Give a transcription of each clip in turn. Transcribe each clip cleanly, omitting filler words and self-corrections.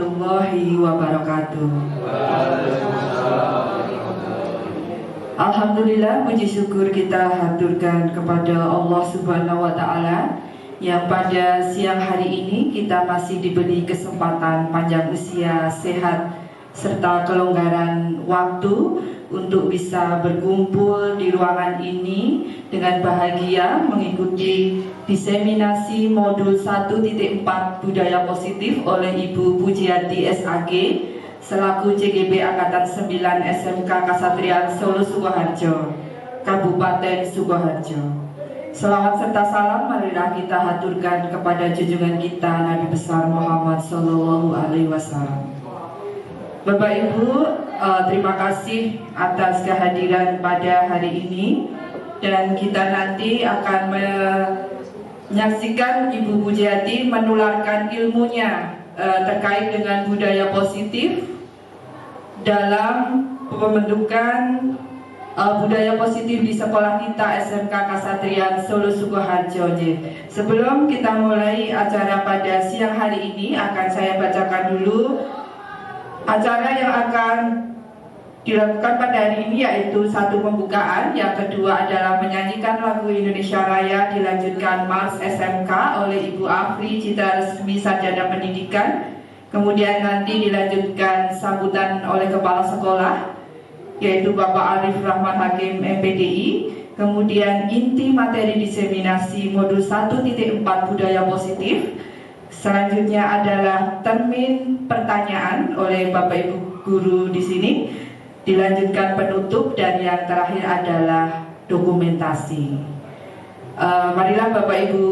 warahmatullahi wabarakatuh. Alhamdulillah, puji syukur kita haturkan kepada Allah Subhanahu wa Ta'ala yang pada siang hari ini kita masih diberi kesempatan panjang usia, sehat, serta kelonggaran waktu untuk bisa berkumpul di ruangan ini dengan bahagia mengikuti diseminasi modul 1.4 budaya positif oleh Ibu Pujiati SAG selaku CGB Angkatan 9 SMK Kasatrian Solo Sukoharjo, Kabupaten Sukoharjo. Selawat serta salam marilah kita haturkan kepada junjungan kita Nabi besar Muhammad Sallallahu Alaihi Wasallam. Bapak Ibu, terima kasih atas kehadiran pada hari ini, dan kita nanti akan menyaksikan Ibu Pujiati menularkan ilmunya terkait dengan budaya positif dalam pembentukan budaya positif di sekolah kita SMK Kasatrian Solo Sukoharjo. Sebelum kita mulai acara pada siang hari ini, akan saya bacakan dulu acara yang akan dilakukan pada hari ini, yaitu satu pembukaan, yang kedua adalah menyanyikan lagu Indonesia Raya, dilanjutkan Mars SMK oleh Ibu Afri Citra Resmi Sarjana Pendidikan, kemudian nanti dilanjutkan sambutan oleh Kepala Sekolah yaitu Bapak Arif Rahman Hakim MPDI, kemudian inti materi diseminasi modul 1.4 budaya positif. Selanjutnya adalah termin pertanyaan oleh Bapak Ibu guru di sini, dilanjutkan penutup, dan yang terakhir adalah dokumentasi. Marilah Bapak Ibu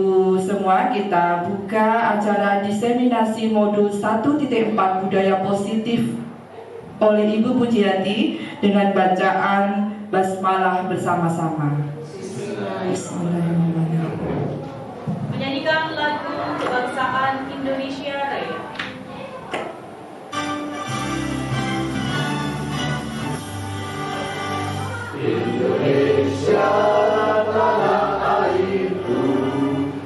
semua kita buka acara diseminasi modul 1.4 budaya positif oleh Ibu Pujiati dengan bacaan basmalah bersama-sama. Bismillahirrahmanirrahim. Menyanyikan lagu kebangsaan Indonesia Raya. Indonesia tanah airku,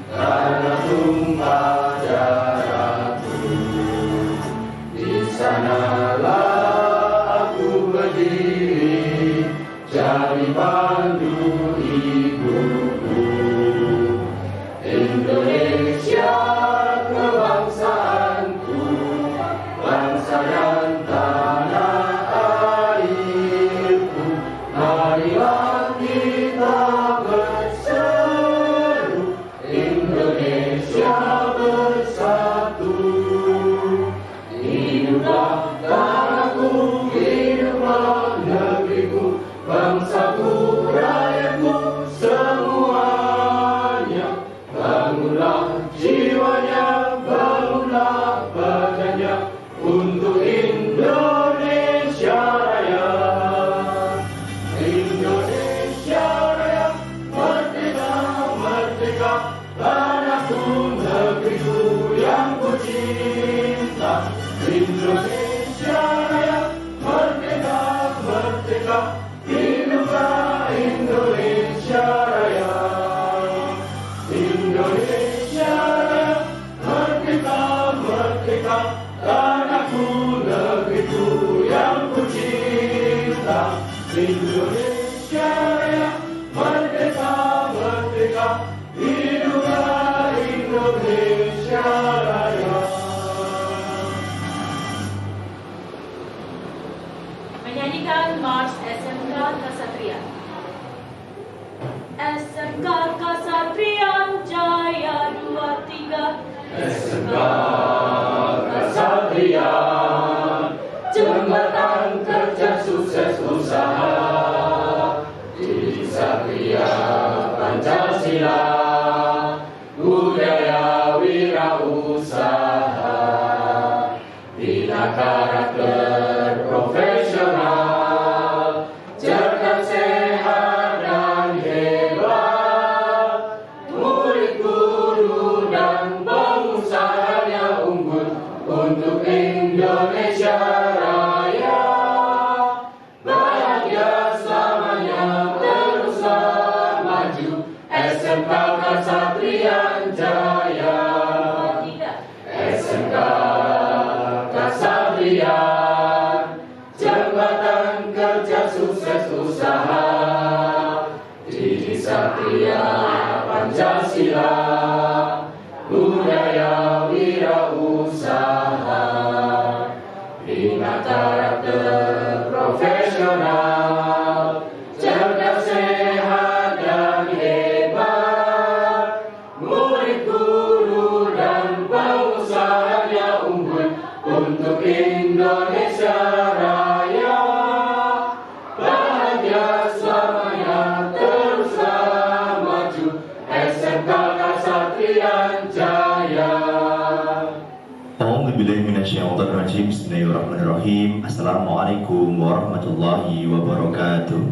tanah tumpah darahku. Di sanalah aku berdiri, jadi pandu ibuku. Indonesia kebangsaanku, bangsa dan tanah airku. Marilah kita berseru, Indonesia bersatu. Hiduplah tanahku, hiduplah negeriku, bangsaku, rakyatku semuanya. Bangunlah jiwanya, bangunlah badannya untuk Indonesia Raya. Indonesia Raya, merdeka, merdeka, tanahku, negeriku yang ku cinta. Indonesia Raya, merdeka, merdeka, hiduplah Indonesia Raya. Indonesia Raya, merdeka, merdeka, tanahku, negeriku yang ku cinta. Indonesia Raya, merdeka, merdeka, hiduplah Indonesia Raya. Menyanyikan Mars SMK Kasatrian. SMK Kasatrian Jaya 23. SMK Kasatrian, jembatan kerja sukses usaha. Di Satria Pancasila, budaya wirausaha. Bina karakter profesional, cerdas, sehat, dan hebat. Murid, guru, dan pengusahanya usaha di Satria Pancasila, budaya wirausaha, bina karakter profesional, cerdas, sehat, dan hebat, murid, guru, dan pengusahanya unggul untuk Indonesia Raya. Bahagia selamanya, teruslah maju, SMK Kasatrian Jaya. A'udzubillahiminasyaitonirrajim. Bismillahirrahmanirrahim. Assalamualaikum warahmatullahi wabarakatuh.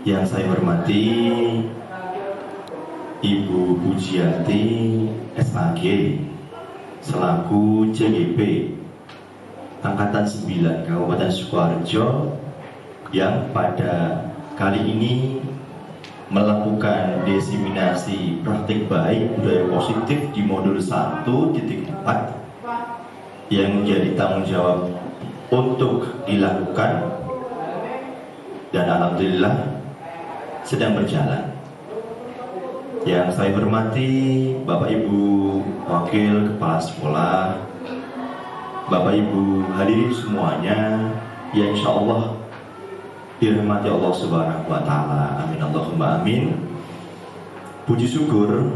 Yang saya hormati Ibu Pujiati SAG selaku CGP Angkatan 9 Kabupaten Sukoharjo yang pada kali ini melakukan diseminasi praktik baik budaya positif di modul 1.4 yang menjadi tanggung jawab untuk dilakukan, dan alhamdulillah sedang berjalan. Yang saya hormati Bapak Ibu Wakil Kepala Sekolah, Bapak Ibu hadirin semuanya yang insya Allah dirahmati Allah Subhanahu wa Ta'ala. Amin Allahumma amin. Puji syukur,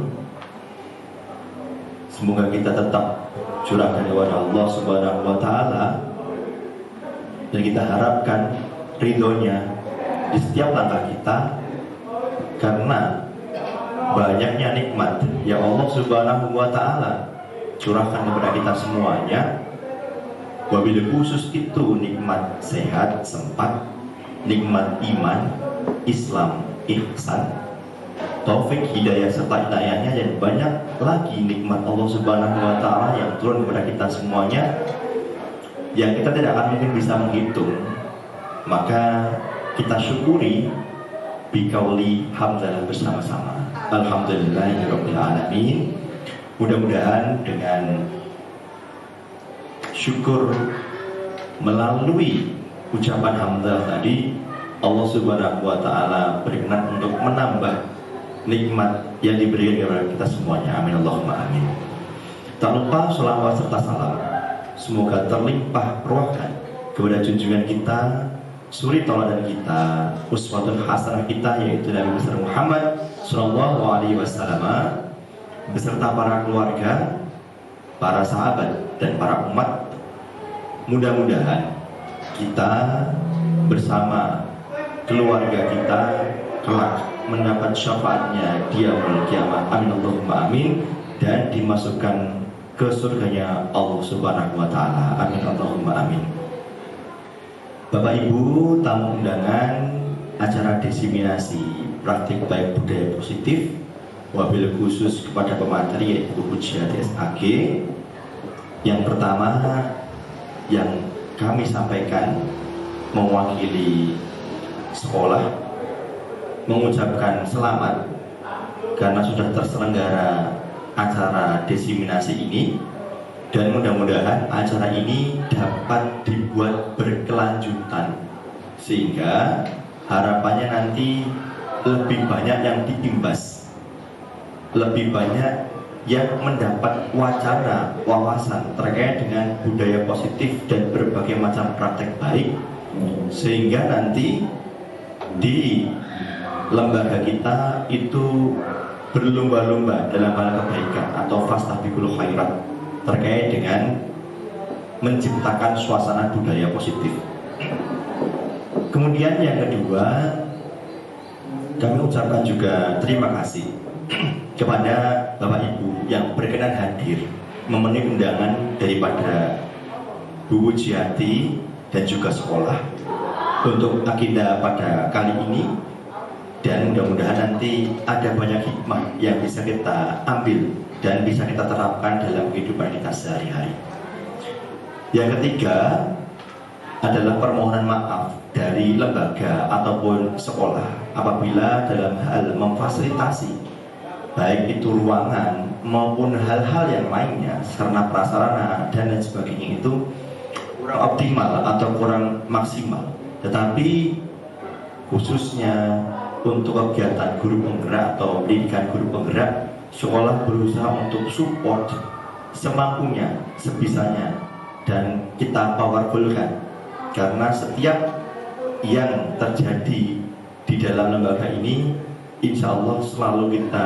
semoga kita tetap curahkan kepada Allah Subhanahu wa Ta'ala, dan kita harapkan ridhonya di setiap langkah kita, karena banyaknya nikmat yang Allah Subhanahu wa Ta'ala curahkan kepada kita semuanya. Wabil khusus itu nikmat sehat sempat, nikmat iman, Islam, ihsan, taufik, hidayah serta hidayahnya, dan banyak lagi nikmat Allah Subhanahu wa Ta'ala yang turun kepada kita semuanya yang kita tidak akan mungkin bisa menghitung. Maka kita syukuri bikauli hamdalah bersama-sama. Alhamdulillahirabbil alamin. Mudah-mudahan dengan syukur melalui ucapan hamdalah tadi, Allah Subhanahu wa Ta'ala berkenan untuk menambah nikmat yang diberikan kepada kita semuanya. Amin Allahumma amin. Tak lupa sholawat serta salam semoga terlimpah ruahkan kepada junjungan kita, suri tauladan kita, uswatun hasanah kita, yaitu Nabi besar Muhammad Sallallahu Alaihi Wasallam, beserta para keluarga, para sahabat, dan para umat. Mudah-mudahan kita bersama keluarga kita kelak mendapat syafaatnya di yaumul kiamah. Amin Allahumma amin. Dan dimasukkan ke surganya Allah Subhanahu wa Ta'ala. Amin Allahumma amin. Bapak Ibu tamu undangan acara diseminasi praktik baik budaya positif, wabil khusus kepada pemateri yaitu Pujiati SAG. Yang pertama yang kami sampaikan mewakili sekolah mengucapkan selamat karena sudah terselenggara acara diseminasi ini, dan mudah-mudahan acara ini dapat dibuat berkelanjutan sehingga harapannya nanti lebih banyak yang diimbas, lebih banyak yang mendapat wacana, wawasan terkait dengan budaya positif dan berbagai macam praktek baik, sehingga nanti di lembaga kita itu berlomba-lomba dalam hal kebaikan atau fastabiqul khairat terkait dengan menciptakan suasana budaya positif. Kemudian yang kedua, kami ucapkan juga terima kasih kepada Bapak Ibu yang berkenan hadir memenuhi undangan daripada Bu Pujiati dan juga sekolah untuk agenda pada kali ini, dan mudah-mudahan nanti ada banyak hikmah yang bisa kita ambil dan bisa kita terapkan dalam kehidupan kita sehari-hari. Yang ketiga adalah permohonan maaf dari lembaga ataupun sekolah apabila dalam hal memfasilitasi baik itu ruangan maupun hal-hal yang lainnya, sarana prasarana dan lain sebagainya itu optimal atau kurang maksimal. Tetapi khususnya untuk kegiatan guru penggerak atau pendidikan guru penggerak, sekolah berusaha untuk support semampunya, sebisanya, dan kita powerfulkan. Karena setiap yang terjadi di dalam lembaga ini, insya Allah selalu kita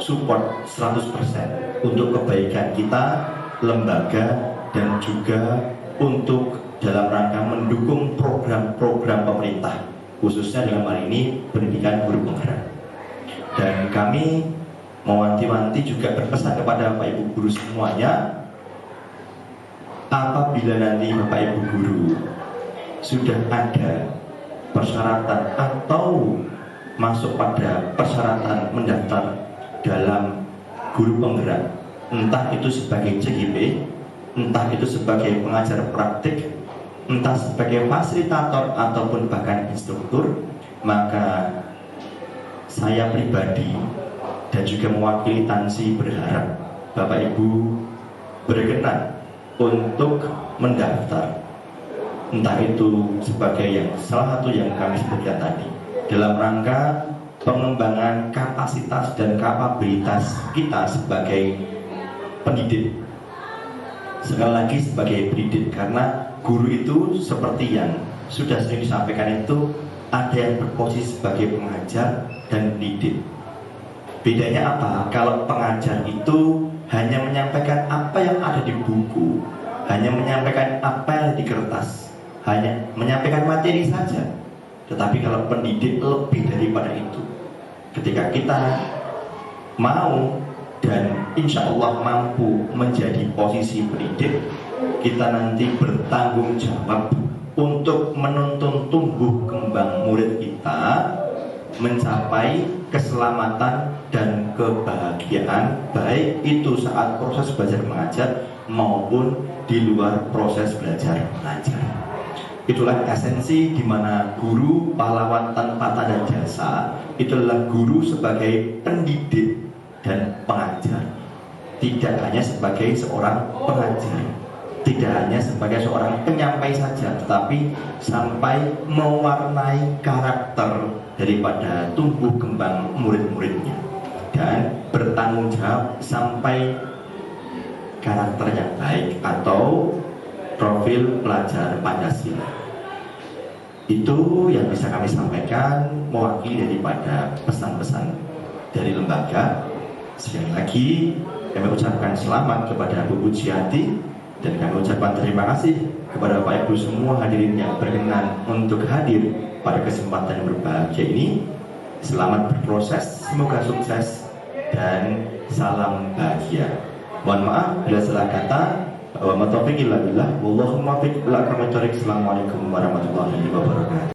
support 100% untuk kebaikan kita, lembaga, dan juga untuk dalam rangka mendukung program-program pemerintah, khususnya dalam hal ini pendidikan guru penggerak. Dan kami mewanti-wanti juga berpesan kepada Bapak Ibu guru semuanya, apabila nanti Bapak Ibu guru sudah ada persyaratan atau masuk pada persyaratan mendaftar dalam guru penggerak, entah itu sebagai CGP, entah itu sebagai pengajar praktik, entah sebagai fasilitator ataupun bahkan instruktur, maka saya pribadi dan juga mewakili Tansi berharap Bapak Ibu berkenan untuk mendaftar, entah itu sebagai yang salah satu yang kami sebutkan tadi, dalam rangka pengembangan kapasitas dan kapabilitas kita sebagai pendidik. Sekali lagi sebagai pendidik, karena guru itu seperti yang sudah sering disampaikan itu, ada yang berposisi sebagai pengajar dan pendidik. Bedanya apa? Kalau pengajar itu hanya menyampaikan apa yang ada di buku, hanya menyampaikan apa yang ada di kertas, hanya menyampaikan materi saja. Tetapi kalau pendidik lebih daripada itu. Ketika kita mau dan insya Allah mampu menjadi posisi pendidik, kita nanti bertanggung jawab untuk menuntun tumbuh kembang murid kita mencapai keselamatan dan kebahagiaan, baik itu saat proses belajar mengajar maupun di luar proses belajar mengajar. Itulah esensi di mana guru pahlawan tanpa tanda jasa itu adalah guru sebagai pendidik dan pengajar, tidak hanya sebagai seorang pengajar, tidak hanya sebagai seorang penyampai saja, tetapi sampai mewarnai karakter daripada tumbuh kembang murid-muridnya dan bertanggung jawab sampai karakter yang baik atau profil pelajar Pancasila. Itu yang bisa kami sampaikan mewakili daripada pesan-pesan dari lembaga. Sekali lagi kami ucapkan selamat kepada Bu Pujiati dan kami ucapkan terima kasih kepada Bapak Ibu semua hadirin yang berkenan untuk hadir pada kesempatan yang berbahagia ini. Selamat berproses, semoga sukses dan salam bahagia. Mohon maaf bila salah kata. Assalamualaikum warahmatullahi wabarakatuh.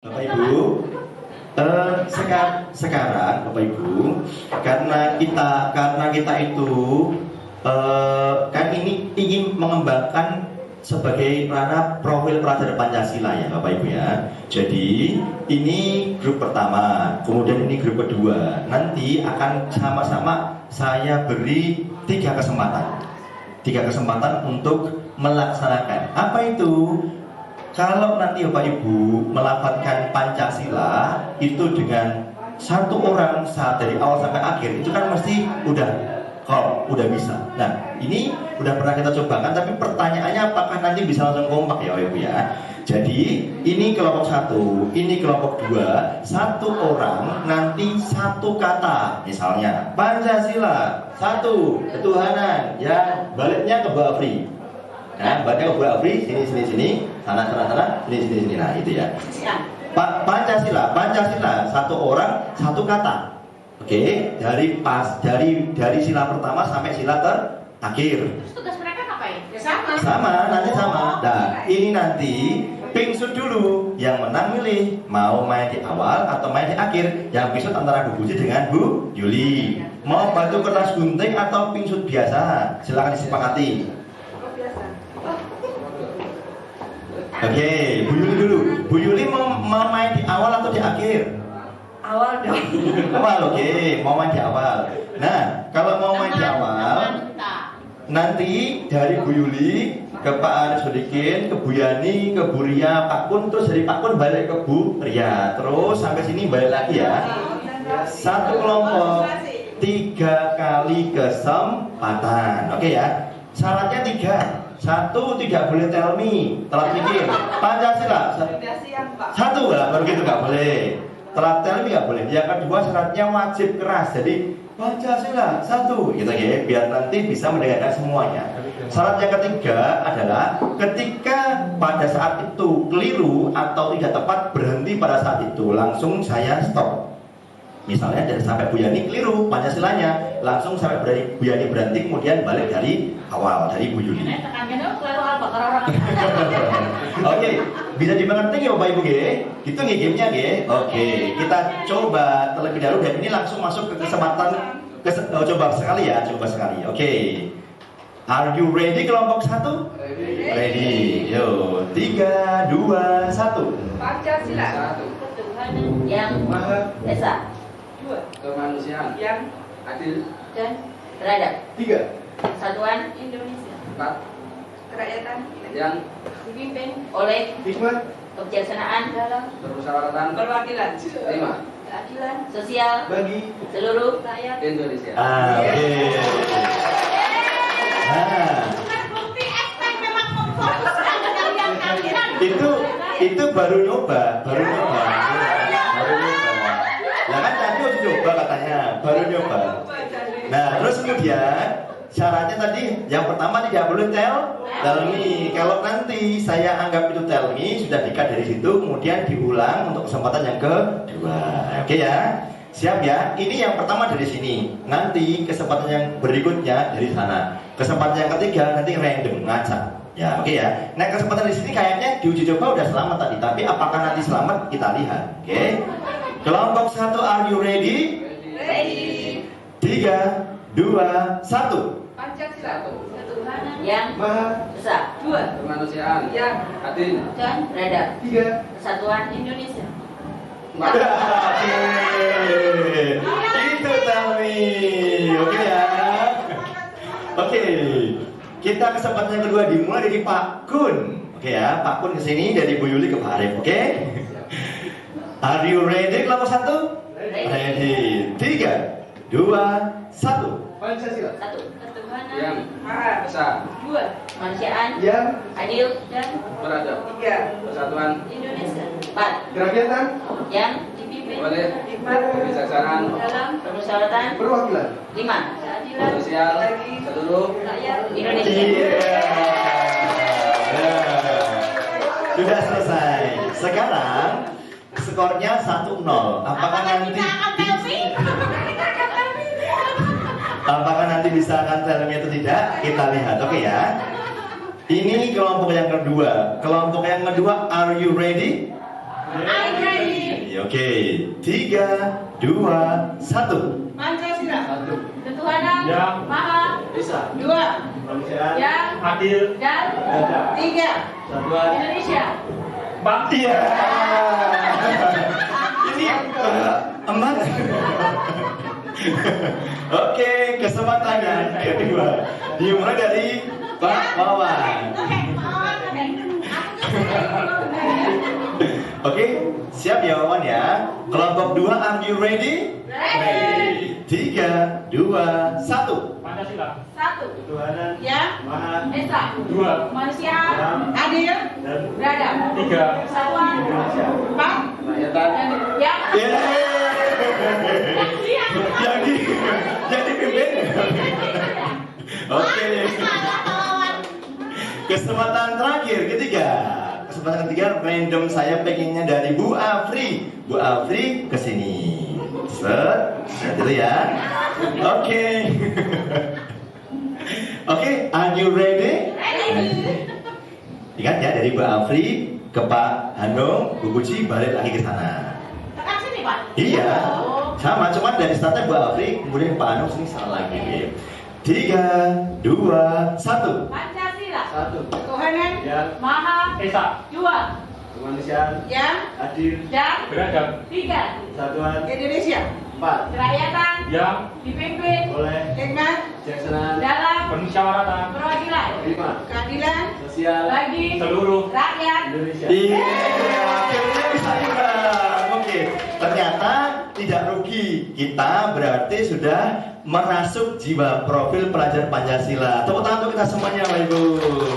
Bapak Ibu, sekarang Bapak Ibu, karena kita itu kan ini ingin mengembangkan sebagai ranah profil pelajar Pancasila ya Bapak Ibu ya. Jadi ini grup pertama, kemudian ini grup kedua. Nanti akan sama-sama saya beri 3 kesempatan untuk melaksanakan. Apa itu? Kalau nanti Bapak Ibu melafalkan Pancasila itu dengan satu orang saat dari awal sampai akhir, itu kan mesti udah bisa. Nah, ini udah pernah kita cobakan, tapi pertanyaannya apakah nanti bisa langsung kompak ya Bapak Ibu ya. Jadi ini kelompok 1, ini kelompok 2, satu orang nanti satu kata, misalnya Pancasila, 1, ketuhanan, ya baliknya ke Mbak Afri. Nah, baliknya ke Mbak Afri, sini, sana, sini. Nah, itu ya. Pancasila, satu orang satu kata. Oke, dari sila pertama sampai sila terakhir. Terus tugas mereka ngapain? Ya sama. Sama. Nah, ini nanti pingsut dulu. Yang menang milih mau main di awal atau main di akhir. Yang pingsut antara Bu Buji dengan Bu Yuli. Mau batu kertas gunting atau pingsut biasa? Silakan disepakati. Oke, Bu Yuli dulu. Bu Yuli mau main di awal atau di akhir? Awal dong. Awal, oke. Mau main di awal. Nah, kalau mau main di awal, nanti dari Bu Yuli ke Pak Aris Sodikin, ke Bu Yani, ke Bu Ria, Pak Kun, terus dari Pak Kun balik ke Bu Ria, terus sampai sini balik lagi ya. Satu kelompok 3 kali kesempatan, oke ya. Syaratnya 3. 1, tidak boleh tell me, telat mikir. Pancasila 1 lah, baru gitu nggak boleh. Telat tell me nggak boleh. Yang kedua syaratnya wajib keras. Jadi Pancasila 1 gitu ya, biar nanti bisa mendengarkan semuanya. Syarat yang ketiga adalah ketika pada saat itu keliru atau tidak tepat, berhenti pada saat itu, langsung saya stop. Misalnya dari sampai Bu Yani keliru Pancasilanya, langsung sampai Bu Yani berhenti, kemudian balik dari awal, dari Bu Yuli. Oke, bisa dimengerti ya Bapak Ibu G? Gitu nih gamenya G. Oke, kita coba terlebih dahulu dan ini langsung masuk ke kesempatan coba sekali. Oke. Are you ready kelompok 1? Ready. Yo, 3, 2, 1. Pancasila. 1. Ketuhanan Yang Maha Esa. 2. Kemanusiaan Yang adil. Dan beradab. 3. Persatuan Indonesia. 4. kerakyatan Yang Dipimpin oleh hikmat kebijaksanaan dalam bermusyawaratan. perwakilan 5. keadilan sosial Bagi seluruh rakyat Indonesia. Oke. Nah, itu baru nyoba. Ya kan tadi udah coba katanya, baru nyoba. Nah, terus kemudian syaratnya tadi yang pertama tidak boleh tell me. Kalau nanti saya anggap itu tell me, sudah di-cut dari situ, kemudian diulang untuk kesempatan yang kedua. Oke ya? Siap ya? Ini yang pertama dari sini. Nanti kesempatan yang berikutnya dari sana. Kesempatan yang ketiga nanti random ngacak. Ya, oke ya. Nah, kesempatan di sini kayaknya di uji coba udah selamat tadi, tapi apakah nanti selamat kita lihat. Oke. Kelompok 1, are you ready? ready 3, 2, 1. Pancasila ketuhanan yang Maha Esa. 2 kemanusiaan yang adil. Dan beradab. 3. Persatuan Indonesia. Oke. Itu Tami. Oke ya. Oke. Kita kesempatan yang kedua dimulai dari Pak Kun. Oke ya, Pak Kun kesini dari Bu Yuli ke Pak Arif. Oke. Are you ready kelompok 1? Ready. 3, 2, 1. Pancasila 1. Ketuhanan yang Maha Esa. 2. Kemanusiaan Yang adil dan beradab. 3 Persatuan Indonesia. 4. kerakyatan Yang dipimpin oleh hikmat kebijaksanaan dalam permusyawaratan. perwakilan 5. Keadilan sosial seluruh rakyat Indonesia. Iya. Ya. Sudah selesai. Sekarang skornya 1-0. Apakah nanti bisa akan tell-me atau tidak? Kita lihat, oke ya. Ini kelompok yang kedua. Kelompok yang kedua, are you ready? Oke, 3, 2, 1. Pancasila. Satu. Ketuhanan Yang Maha Esa. 2, Kemanusiaan yang adil dan beradab. 3, Satuan. Indonesia. Bakti. Iya. Ini emas. Oke, kesempatan yang kedua dimulai dari Pak Wawan. Oke, siap ya Wawan ya. Kelompok 2, are you ready? Ready. 3, 2, 1. Pancasila. Satu. Ketuhanan yang Maha. Esa. 2. Manusia. Yang adil, dan Beradab. 3. Persatuan. Indonesia. 4, Rakyatan. Yang Yang dipimpin. Oke. Kesempatan terakhir ketiga. Kesempatan ketiga random, saya pengennya dari Bu Afri. Bu Afri kesini. Set, lihat dulu ya. Oke. Oke, are you ready? Ingat ya, dari Bu Afri ke Pak Hanung, Bu Puji balik lagi ke sana. tekan sini, Pak. Iya, Oh. sama, cuman dari startnya Bu Afri, kemudian Pak Hanung sini salah lagi. 3, 2, 1. Pancasila. Satu. ketuhanan Yang Maha. Esa. 2. Kemanusiaan yang adil Dan beradab. 3. Satuan Indonesia. 4. Kerakyatan yang dipimpin oleh Hikmat, Kejaksanaan. dalam permusyawaratan perwakilan 5. keadilan, Sosial. bagi seluruh rakyat. Indonesia. Iya, akhirnya bisa juga. Oke, ternyata tidak rugi. Kita berarti sudah merasuk jiwa profil pelajar Pancasila. Tepuk tangan untuk kita semuanya, Bapak Ibu.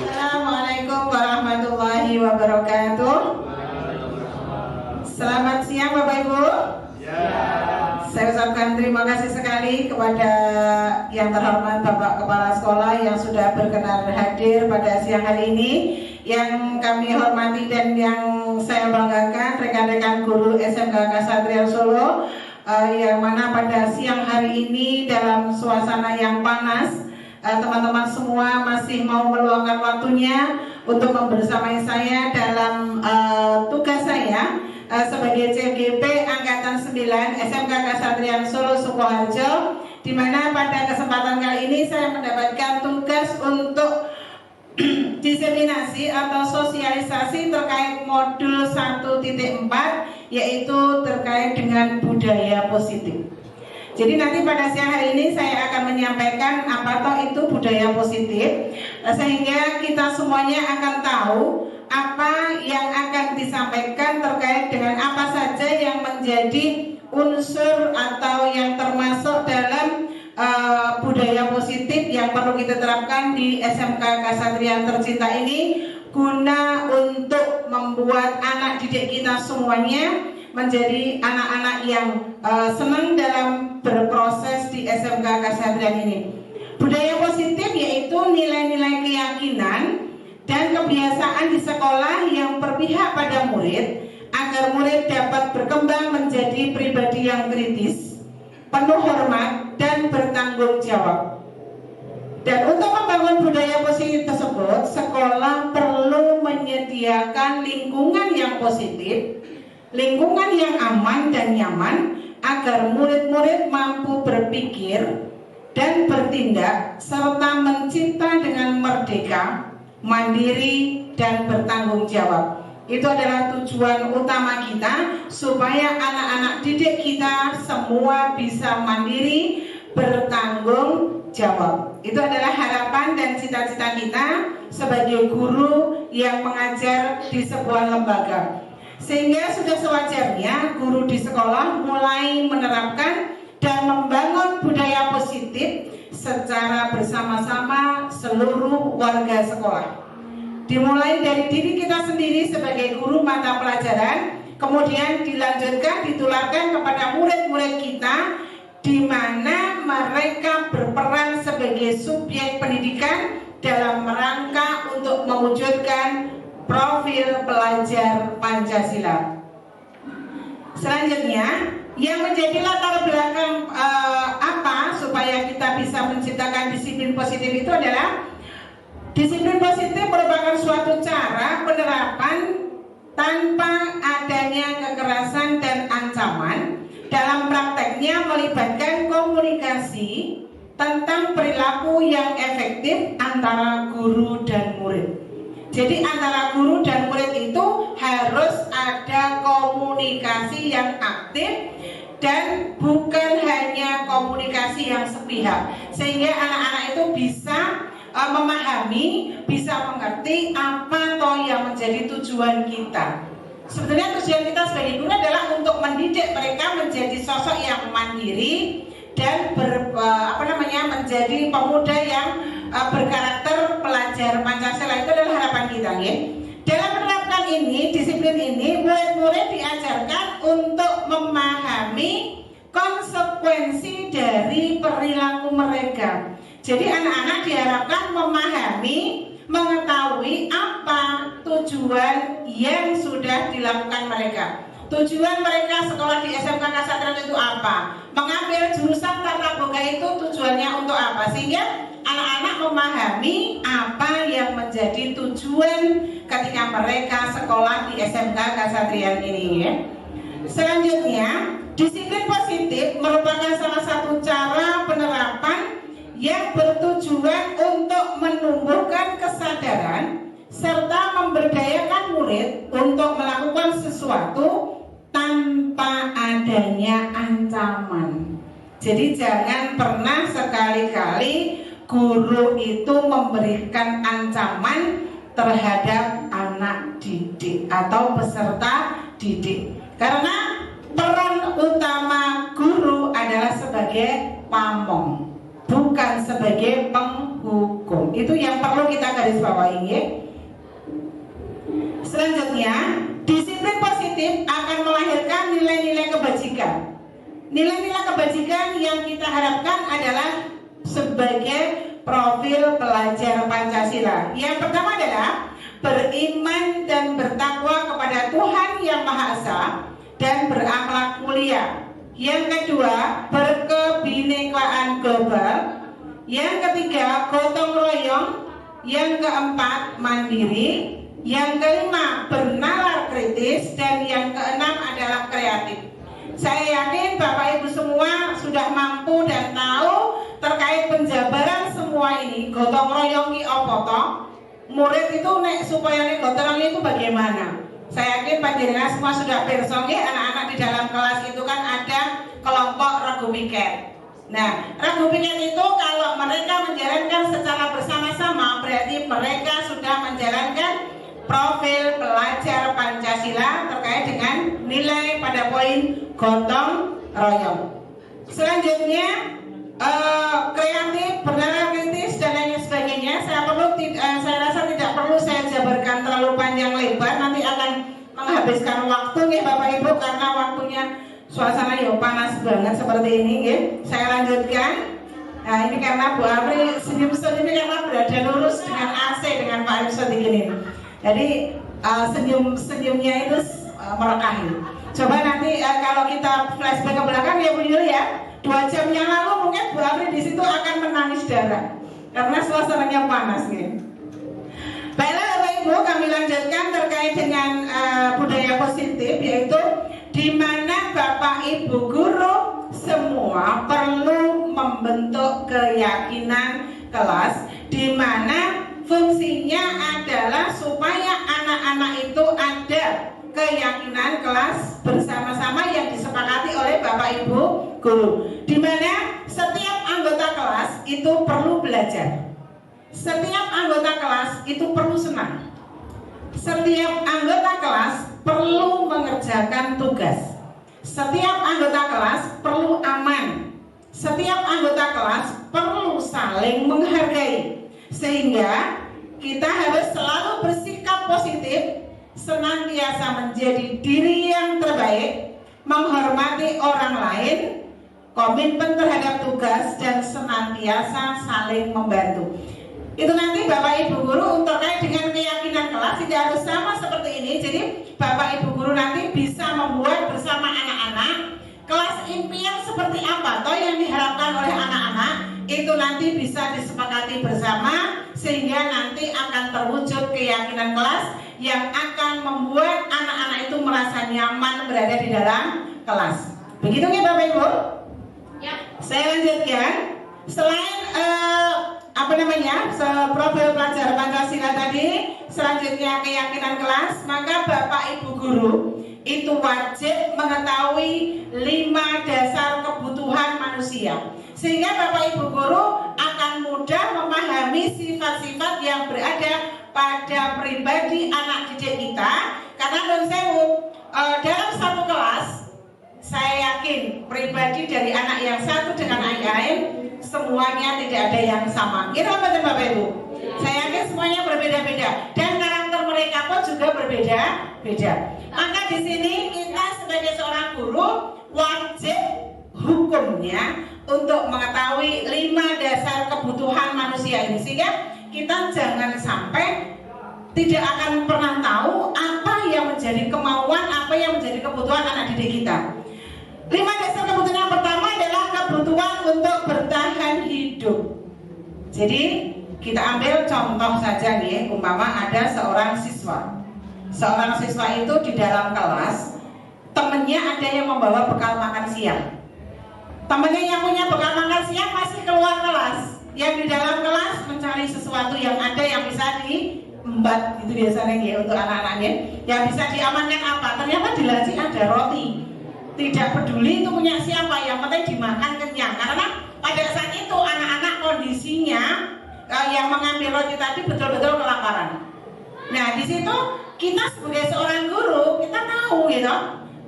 Assalamualaikum warahmatullahi wabarakatuh. Selamat siang Bapak Ibu. Saya ucapkan terima kasih sekali kepada yang terhormat Bapak Kepala Sekolah yang sudah berkenan hadir pada siang hari ini. Yang kami hormati dan yang saya banggakan rekan-rekan guru SMK Kasatrian Solo, yang mana pada siang hari ini dalam suasana yang panas, teman-teman semua masih mau meluangkan waktunya untuk membersamai saya dalam tugas saya sebagai CGP Angkatan 9 SMK Kasatrian Solo Sukoharjo, di mana pada kesempatan kali ini saya mendapatkan tugas untuk diseminasi atau sosialisasi terkait modul 1.4, yaitu terkait dengan budaya positif. Jadi nanti pada siang hari ini saya akan menyampaikan apa toh itu budaya positif, sehingga kita semuanya akan tahu apa yang akan disampaikan terkait dengan apa saja yang menjadi unsur atau yang termasuk dalam budaya positif yang perlu kita terapkan di SMK Kasatrian tercinta ini, guna untuk membuat anak didik kita semuanya menjadi anak-anak yang senang dalam berproses di SMK Kasatrian ini. Budaya positif yaitu nilai-nilai keyakinan dan kebiasaan di sekolah yang berpihak pada murid agar murid dapat berkembang menjadi pribadi yang kritis, penuh hormat dan bertanggung jawab. Dan untuk membangun budaya positif tersebut, sekolah perlu menyediakan lingkungan yang positif, lingkungan yang aman dan nyaman, agar murid-murid mampu berpikir dan bertindak serta mencipta dengan merdeka, mandiri dan bertanggung jawab. Itu adalah tujuan utama kita, supaya anak-anak didik kita semua bisa mandiri, bertanggung jawab. Itu adalah harapan dan cita-cita kita sebagai guru yang mengajar di sebuah lembaga. Sehingga sudah sewajarnya guru di sekolah mulai menerapkan dan membangun budaya positif secara bersama-sama seluruh warga sekolah. Dimulai dari diri kita sendiri sebagai guru mata pelajaran, kemudian dilanjutkan, ditularkan kepada murid-murid kita, di mana mereka berperan sebagai subjek pendidikan dalam rangka untuk mewujudkan profil pelajar Pancasila. Selanjutnya, yang menjadi latar belakang apa supaya kita bisa menciptakan disiplin positif itu adalah disiplin positif merupakan suatu cara penerapan tanpa adanya kekerasan dan ancaman. Dalam prakteknya melibatkan komunikasi tentang perilaku yang efektif antara guru dan murid. Jadi antara guru dan murid itu harus ada komunikasi yang aktif dan bukan hanya komunikasi yang sepihak, sehingga anak-anak itu bisa memahami, bisa mengerti apa toh yang menjadi tujuan kita. Sebetulnya tujuan kita sebagai guru adalah untuk mendidik mereka menjadi sosok yang mandiri dan menjadi pemuda yang berkarakter pelajar Pancasila. Itu adalah harapan kita, ya. Dalam menerapkan ini, disiplin ini, murid-murid diajarkan untuk memahami konsekuensi dari perilaku mereka. Jadi anak-anak diharapkan memahami, mengetahui apa tujuan yang sudah dilakukan mereka. Tujuan mereka sekolah di SMK Kasatrian itu apa? Mengambil jurusan tata boga itu tujuannya untuk apa? Sehingga anak-anak memahami apa yang menjadi tujuan ketika mereka sekolah di SMK Kasatrian ini, ya. Selanjutnya, disiplin positif merupakan salah satu cara penerapan yang bertujuan untuk menumbuhkan kesadaran serta memberdayakan murid untuk melakukan sesuatu tanpa adanya ancaman. Jadi jangan pernah sekali-kali guru itu memberikan ancaman terhadap anak didik atau peserta didik. Karena peran utama guru adalah sebagai pamong, bukan sebagai penghukum. Itu yang perlu kita garis bawahi, ya. Selanjutnya, disiplin positif akan melahirkan nilai-nilai kebajikan. Nilai-nilai kebajikan yang kita harapkan adalah sebagai profil pelajar Pancasila. Yang pertama adalah beriman dan bertakwa kepada Tuhan Yang Maha Esa dan berakhlak mulia. Yang kedua, berkebinekaan global. Yang ketiga, gotong royong. Yang keempat, mandiri. Yang kelima, bernalar kritis. Dan yang keenam adalah kreatif. Saya yakin Bapak Ibu semua sudah mampu dan tahu terkait penjabaran semua ini. Gotong royong ki apa toh? Murid itu supaya gotong royong itu bagaimana? Saya yakin panjenengan semua sudah pirsa nggih, anak-anak di dalam kelas itu kan ada kelompok regu piket. Nah, regu piket itu kalau mereka menjalankan secara bersama-sama berarti mereka sudah menjalankan profil pelajar Pancasila terkait dengan nilai pada poin gotong royong. Selanjutnya kreatif, bernalar kritis dan lain sebagainya. Saya rasa tidak perlu saya jabarkan terlalu panjang lebar, nanti akan menghabiskan waktu ya Bapak Ibu, karena waktunya suasana ya panas banget seperti ini ya. Saya lanjutkan. Nah, ini karena Bu Amri senyum-senyum ini karena berada lurus dengan AC dengan Pak Arif ini. Jadi senyum-senyumnya itu merekahi. Coba nanti kalau kita flashback ke belakang ya Bu Yuli ya, 2 jam yang lalu mungkin Bu Amri di situ akan menangis darah karena suasananya panas nih. Baiklah Bapak Ibu, kami lanjutkan terkait dengan budaya positif, yaitu di mana Bapak Ibu guru semua perlu membentuk keyakinan kelas, di mana fungsinya adalah supaya anak-anak itu ada keyakinan kelas bersama-sama yang disepakati oleh Bapak Ibu guru, di mana setiap anggota kelas itu perlu belajar, setiap anggota kelas itu perlu senang, setiap anggota kelas perlu mengerjakan tugas, setiap anggota kelas perlu aman, setiap anggota kelas perlu saling menghargai, sehingga kita harus selalu bersikap positif, senantiasa menjadi diri yang terbaik, menghormati orang lain, komitmen terhadap tugas, dan senantiasa saling membantu. Itu nanti Bapak Ibu guru terkait dengan keyakinan kelas tidak harus sama seperti ini. Jadi Bapak Ibu guru nanti bisa membuat bersama anak-anak kelas impian seperti apa toh yang diharapkan oleh anak-anak, itu nanti bisa disepakati bersama sehingga nanti akan terwujud keyakinan kelas yang akan membuat anak-anak itu merasa nyaman berada di dalam kelas. Begitu ya Bapak Ibu? Ya. Saya lanjutkan. Selain profil pelajar Pancasila tadi, selanjutnya keyakinan kelas, maka Bapak Ibu guru itu wajib mengetahui 5 dasar kebutuhan manusia, sehingga Bapak Ibu guru akan mudah memahami sifat-sifat yang berada pada pribadi anak didik kita. Karena non sewu, dalam satu kelas saya yakin pribadi dari anak yang satu dengan anak lain semuanya tidak ada yang sama. Gitu betul Bapak Ibu? Saya yakin semuanya berbeda-beda dan karakter mereka pun juga berbeda-beda. Maka di sini kita sebagai seorang guru wajib hukumnya untuk mengetahui 5 dasar kebutuhan manusia ini, sehingga kita jangan sampai tidak akan pernah tahu apa yang menjadi kemauan, apa yang menjadi kebutuhan anak didik kita. 5 dasar kebutuhan yang pertama adalah kebutuhan untuk bertahan hidup. Jadi kita ambil contoh saja nih, umpama ada seorang siswa. Seorang siswa itu di dalam kelas, temennya ada yang membawa bekal makan siang. Temennya yang punya bekal makan siang masih keluar kelas, yang di dalam kelas mencari sesuatu yang ada yang bisa diembat, itu biasanya ya untuk anak-anaknya. Yang bisa diamankan apa? Ternyata di laci ada roti. Tidak peduli itu punya siapa, yang penting dimakan kenyang. Karena pada saat itu anak-anak kondisinya yang mengambil roti tadi betul-betul kelaparan. Nah di situ kita sebagai seorang guru kita tahu gitu,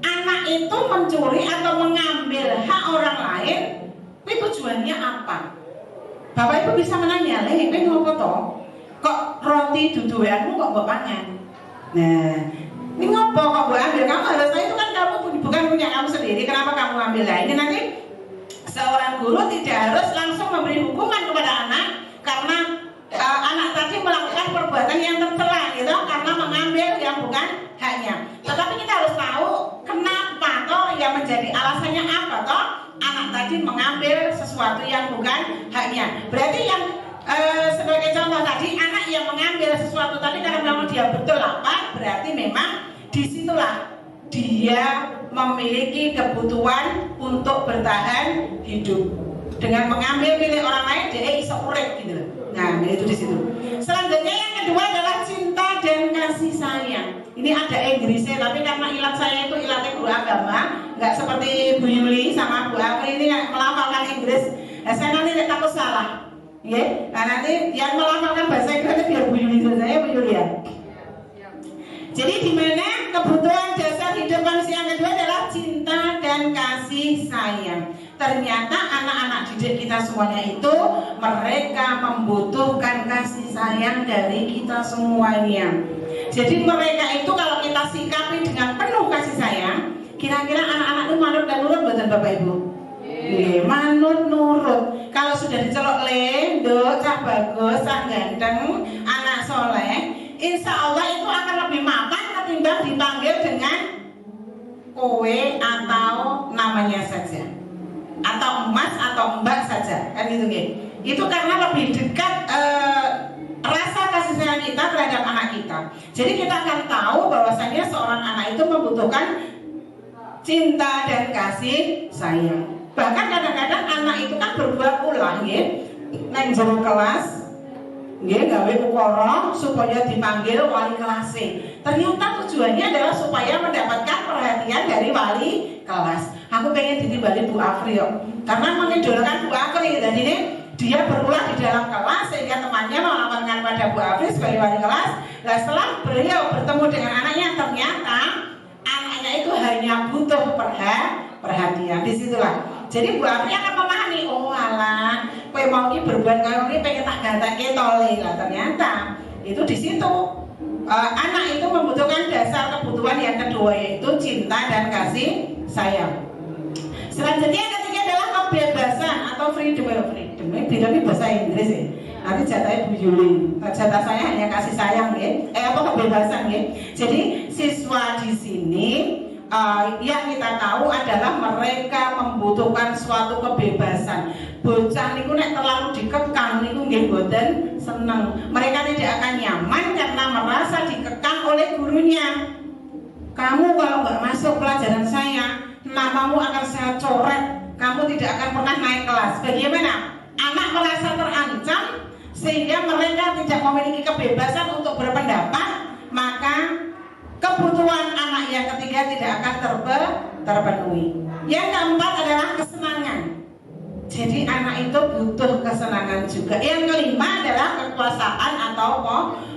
anak itu mencuri atau mengambil hak orang lain, itu tujuannya apa? Bapak Ibu bisa menanya, leh, ini ngopo toh? Kok roti duduanmu kok mbok pangan? Nah, ini ngopo kok mbok ambil? Kamu harusnya itu kan kamu bukan punya kamu sendiri. Kenapa kamu ambil? Nah, ini nanti seorang guru tidak harus langsung memberi hukuman kepada anak karena anak tadi melakukan perbuatan yang tercela gitu, karena mengambil yang bukan haknya. Tetapi kita harus tahu kenapa toh, yang menjadi alasannya apa toh anak tadi mengambil sesuatu yang bukan haknya. Berarti yang sebagai contoh tadi, anak yang mengambil sesuatu tadi karena memang dia betul lapar, berarti memang disitulah dia memiliki kebutuhan untuk bertahan hidup. Dengan mengambil milik orang lain, dia bisa urip gitu. Nah, itu di situ. Selanjutnya yang kedua adalah cinta dan kasih sayang. Ini ada Inggrisnya, tapi karena ilat saya itu ilatnya guru agama, nggak seperti Bu Yuli sama Bu Akri ini yang melafalkan Inggris. Nah, saya nanti takut salah. Ya, nah nanti yang melafalkan bahasa Inggris biar Bu Yuli saya, Bu Yuli ya. Jadi di mana kebutuhan dasar hidup manusia yang kedua adalah cinta dan kasih sayang. Ternyata anak-anak didik kita semuanya itu mereka membutuhkan kasih sayang dari kita semuanya. Jadi mereka itu kalau kita sikapi dengan penuh kasih sayang, kira-kira anak-anak itu manut dan nurut betul Bapak Ibu? Manut nurut. Kalau sudah dicelok lendo, cah bagus, cah ganteng, anak soleh, insya Allah itu akan lebih mapan ketimbang dipanggil dengan kowe atau namanya saja, atau emas atau mbak saja, kan gitu gitu. Itu karena lebih dekat rasa kasih sayang kita terhadap anak kita. Jadi kita akan tahu bahwasanya seorang anak itu membutuhkan cinta dan kasih sayang. Bahkan kadang-kadang anak itu kan berbuat ulah ya, nang jero kelas nggih gawe ukara supaya dipanggil wali kelas. Ternyata tujuannya adalah supaya mendapatkan perhatian dari wali kelas. Aku pengen ditimbali Bu Afri yo. Karena mengidolakan Bu Afri, dan ini dia berulah di dalam kelas sehingga temannya melaporkan pada Bu Afri sebagai wali kelas. Nah, setelah beliau bertemu dengan anaknya, ternyata anaknya itu hanya butuh perhatian. Disitulah. Jadi Bu Afri akan memahami, oh alah, kowe mau ki berbuat kaya ngene pengen tak gantake tole lah. Ternyata itu di situ anak itu membutuhkan dasar kebutuhan yang kedua, yaitu cinta dan kasih sayang. Selanjutnya yang ketiga adalah kebebasan atau freedom. Ini bahasa Inggris ya. Nanti jatahnya Bu Yuli. Jatah saya hanya kasih sayang ya. Kebebasan ya. Jadi siswa di sini yang kita tahu adalah mereka membutuhkan suatu kebebasan. Bocah niku nek terlalu dikekang niku nggih boten seneng. Mereka tidak akan nyaman karena merasa dikekang oleh gurunya. Kamu kalau nggak masuk pelajaran saya, namamu akan saya coret. Kamu tidak akan pernah naik kelas. Bagaimana? Anak merasa terancam sehingga mereka tidak memiliki kebebasan untuk berpendapat, maka kebutuhan anak yang ketiga tidak akan terpenuhi. Yang keempat adalah kesenangan. Jadi anak itu butuh kesenangan juga. Yang kelima adalah kekuasaan atau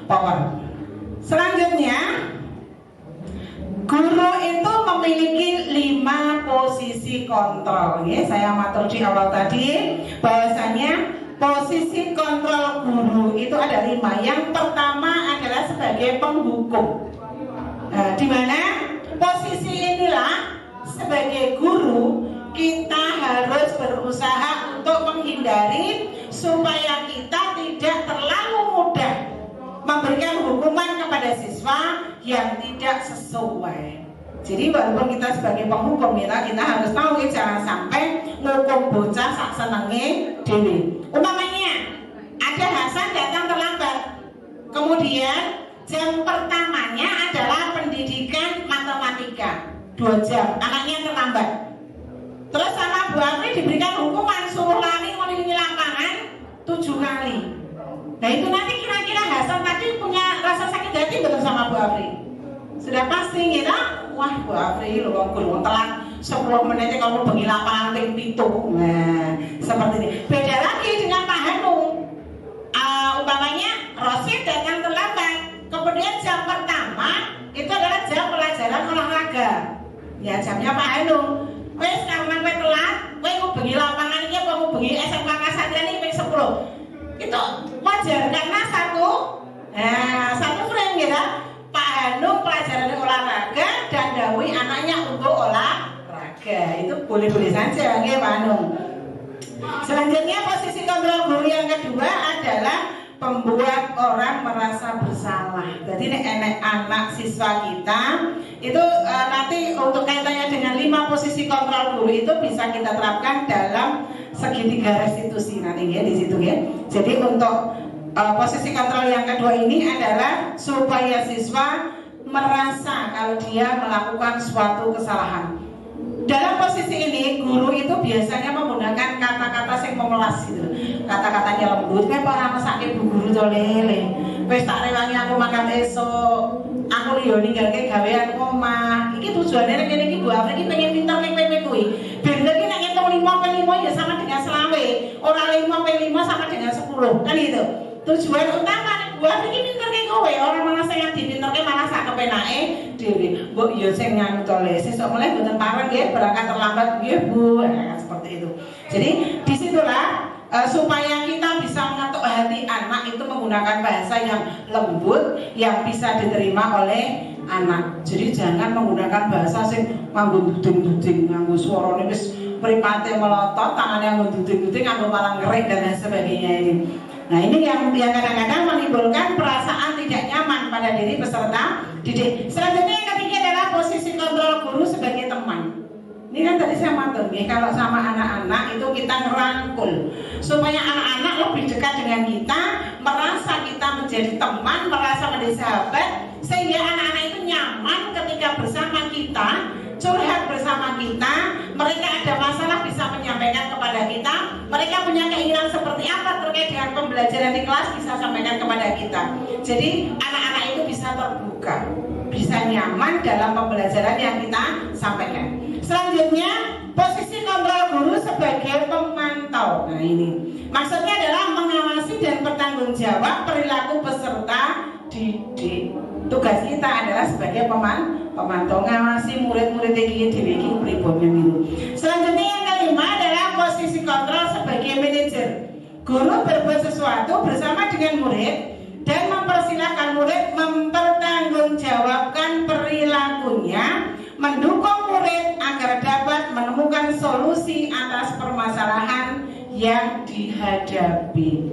power. Selanjutnya, guru itu memiliki 5 posisi kontrol. Ya, saya matur di awal tadi bahwasanya posisi kontrol guru itu ada 5. Yang pertama adalah sebagai penghukum. Nah, di mana posisi inilah sebagai guru kita harus berusaha untuk menghindari supaya kita tidak terlalu mudah memberikan hukuman kepada siswa yang tidak sesuai. Jadi walaupun kita sebagai penghukum kita harus tahu ya, jangan sampai ngukum bocah sak senenge dewe. Umpamanya ada Hasan datang terlambat, kemudian jam pertamanya adalah pendidikan matematika 2 jam, anaknya terlambat. Terus sama Bu Afri diberikan hukuman suruh lari mengelilingi lapangan 7 kali. Nah itu nanti kira-kira Hasan tadi punya rasa sakit hati betul sama Bu Afri? Sudah pasti kita, wah Bu Afri lu guru telat 10 menit kamu bengi lapangan ping 7. Nah seperti ini. Beda lagi dengan Pak Hanung. Umpamanya Rosid datang terlambat, kemudian jam pertama itu adalah jam pelajaran olahraga. Ya jamnya Pak Hanung. Wes karena kowe telat, kowe ngubengi lapangan iki apa ngubengi SMK Kasatria iki ping 10. Itu wajar karena satu frame gitu. Pak Hanung pelajaran olahraga dan dawuhi anaknya untuk olahraga. Itu boleh-boleh saja nggih Pak Hanung. Selanjutnya posisi kontrol guru yang kedua adalah membuat orang merasa bersalah. Jadi enek anak siswa kita itu nanti untuk kaitannya dengan 5 posisi kontrol guru itu bisa kita terapkan dalam segitiga restitusi nanti ya di situ ya. Jadi untuk posisi kontrol yang kedua ini adalah supaya siswa merasa kalau dia melakukan suatu kesalahan. Dalam posisi ini guru itu biasanya menggunakan kata-kata yang memelas gitu. Kata-katanya lembut, kayak para mesake bu guru to lele. Wis tak rewangi aku makan esuk. Aku yo ninggalke gawean omah. Iki tujuane nek kene iki Bu Afri iki pengen pinter ning kowe kuwi. Ben iki nek ngitung 5/5 ya sama dengan selawe. Ora 5/5 sama dengan 10. Kan gitu. Tujuan utama Bu Afri iki pinter ke kowe, ora malah sing dipinterke malah sak kepenake dhewe. Mbok yo sing nganu to le, sesuk mulai mboten pareng nggih berangkat terlambat nggih Bu. Nah, seperti itu. Jadi disitulah supaya kita bisa mengetuk hati anak itu menggunakan bahasa yang lembut yang bisa diterima oleh anak. Jadi jangan menggunakan bahasa sing nganggo duding-duding, nganggo suarane wis mripate melotot, tangannya nganggo duding-duding, nganggo malah ngerik dan lain sebagainya ini. Nah ini yang kadang-kadang menimbulkan perasaan tidak nyaman pada diri peserta didik. Selanjutnya yang ketiga adalah posisi kontrol guru sebagai teman. Ini kan tadi saya matur nih, kalau sama anak-anak itu kita ngerangkul supaya anak-anak lebih dekat dengan kita, merasa kita menjadi teman, merasa menjadi sahabat, sehingga anak-anak itu nyaman ketika bersama kita, curhat bersama kita, mereka ada masalah bisa menyampaikan kepada kita, mereka punya keinginan seperti apa terkait dengan pembelajaran di kelas bisa sampaikan kepada kita. Jadi anak-anak itu bisa terbuka, bisa nyaman dalam pembelajaran yang kita sampaikan. Selanjutnya posisi kontrol guru sebagai pemantau. Nah ini maksudnya adalah mengawasi dan bertanggung jawab perilaku peserta didik. Tugas kita adalah sebagai pemantau, ngawasi murid-murid iki dhewe iki pripun niku. Selanjutnya yang kelima adalah posisi kontrol sebagai manajer. Guru berbuat sesuatu bersama dengan murid dan mempersilahkan murid mempertanggungjawabkan perilakunya, mendukung murid agar dapat menemukan solusi atas permasalahan yang dihadapi.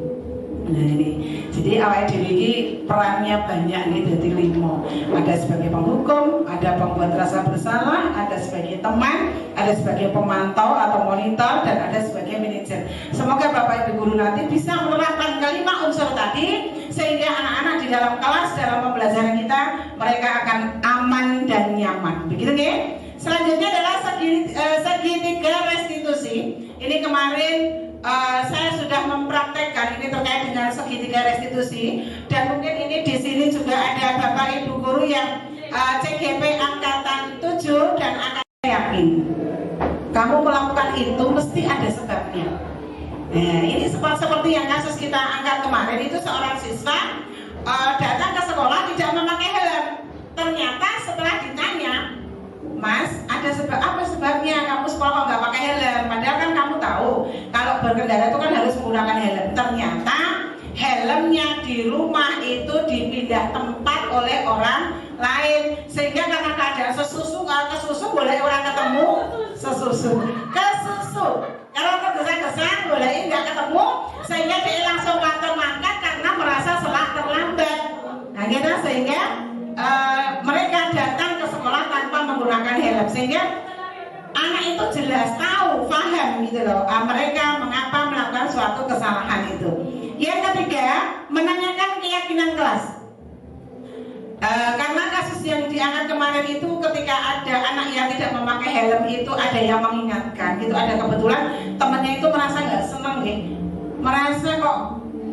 Nah ini, jadi awake dhewe iki perannya banyak nih, dadi 5. Ada sebagai penghukum, ada pembuat rasa bersalah, ada sebagai teman, ada sebagai pemantau atau monitor, dan ada sebagai manajer. Semoga Bapak Ibu guru nanti bisa menerapkan kelima unsur tadi sehingga anak-anak di dalam kelas dalam pembelajaran kita mereka akan aman dan nyaman. Begitu nggih? Selanjutnya adalah segitiga restitusi. Ini kemarin saya sudah mempraktekkan ini terkait dengan segitiga restitusi, dan mungkin ini di sini juga ada Bapak Ibu guru yang CGP angkatan 7 dan angkatan yakin. Kamu melakukan itu mesti ada sebabnya. Nah, ini seperti yang kasus kita angkat kemarin itu, seorang siswa datang ke sekolah tidak memakai helm. Ternyata setelah ditanya, Mas, ada sebab apa sebabnya kamu sekolah kok nggak pakai helm? Padahal kan kamu tahu kalau berkendara itu kan harus menggunakan helm. Ternyata helmnya di rumah itu dipindah tempat oleh orang lain, sehingga karena keadaan sesusu, kalau kesusu boleh orang ketemu sesusu, kesusu kalau tergesa-gesa boleh nggak ketemu, sehingga dia langsung mangkat karena merasa terlambat. Nah gitu, sehingga mereka datang ke sekolah tanpa menggunakan helm, sehingga anak itu jelas tahu, paham gitu loh, mereka mengapa melakukan suatu kesalahan itu. Yang ketiga, menanyakan keyakinan kelas. Karena kasus yang diangkat kemarin itu ketika ada anak yang tidak memakai helm itu ada yang mengingatkan, itu ada kebetulan temannya itu merasa nggak senang nih, merasa kok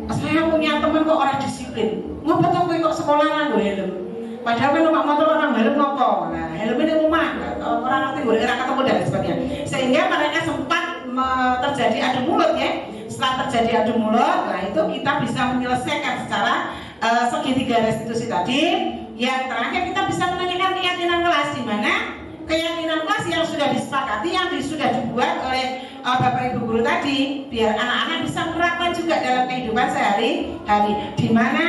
saya punya teman kok orang disiplin, ngopo kok sekolah nggak helm. Padahal kan rumah motor orang helm ngopo. Nah, helm ini rumah, orang ngerti gue ketemu dan sebagainya. Sehingga mereka sempat terjadi adu mulut ya. Setelah terjadi adu mulut, nah itu kita bisa menyelesaikan secara segitiga restitusi tadi. Yang terakhir kita bisa menanyakan keyakinan kelas, di mana keyakinan kelas yang sudah disepakati, yang sudah dibuat oleh Bapak Ibu guru tadi, biar anak-anak bisa menerapkan juga dalam kehidupan sehari-hari, di mana